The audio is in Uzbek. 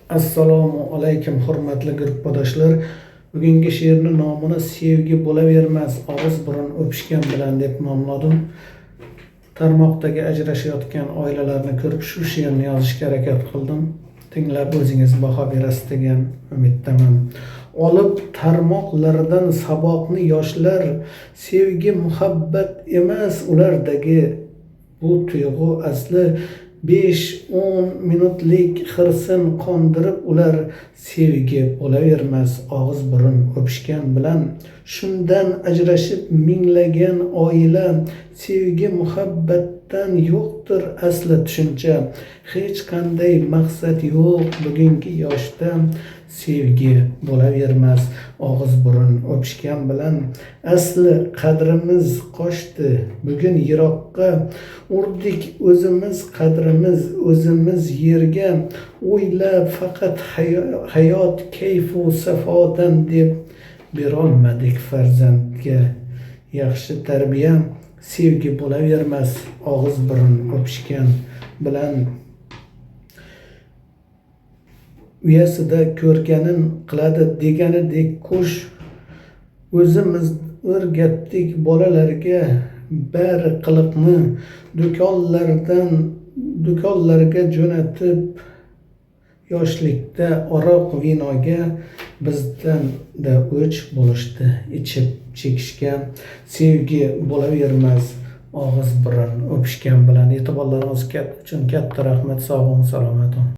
Assalomu alaykum hurmatli guruhdoshlar. Bugungi she'rning nomini sevgi bo'lavermas, og'iz burun o'pishgan bilan deb nomladim. Tarmoqdagi ajrashayotgan oilalarni ko'rib shu she'rni yozishga harakat qildim. Tinglab o'zingiz baho berasiz degan umiddaman. Olib tarmoqlardan saboqni yoshlar, sevgi muhabbat emas ulardagi bu tuyg'u asli 5-10 minutlik hirsin qondirib ular sevgi bo'lavermas og'iz burun o'pishgan bilan. Shundan ajrashib minglagan oila sevgi muhabbatdan yo'qdir asli tushuncha. Hech qanday maqsad yo'q bugungi yoshda sevgi bo'lavermas og'iz burun o'pishgan bilan. Asli qadrimiz qochdi bugun yiroqqa, urdik o'zimiz qadrimiz o'zimiz yerga. O'ylab faqat hayot kayfu safodan deb berolmadik farzandga yaxshi tarbiya. Sevgi bo'lavermas og'iz burun o'pishgan bilan. Uyasida ko'rganin qiladi deganidek qo'sh, o'zimiz o'rgatdik bolalarga bari qiliqni. Do'konlarga jo'natib yoshlikda aroq vinoga, bizdan da o'ch bo'lishdi ichib chekishga. Sevgi bo'lavermas og'iz burun o'pishgan bilan. E'tiborlaringiz uchun katta rahmat. Sog' bo'ling, salomat bo'ling.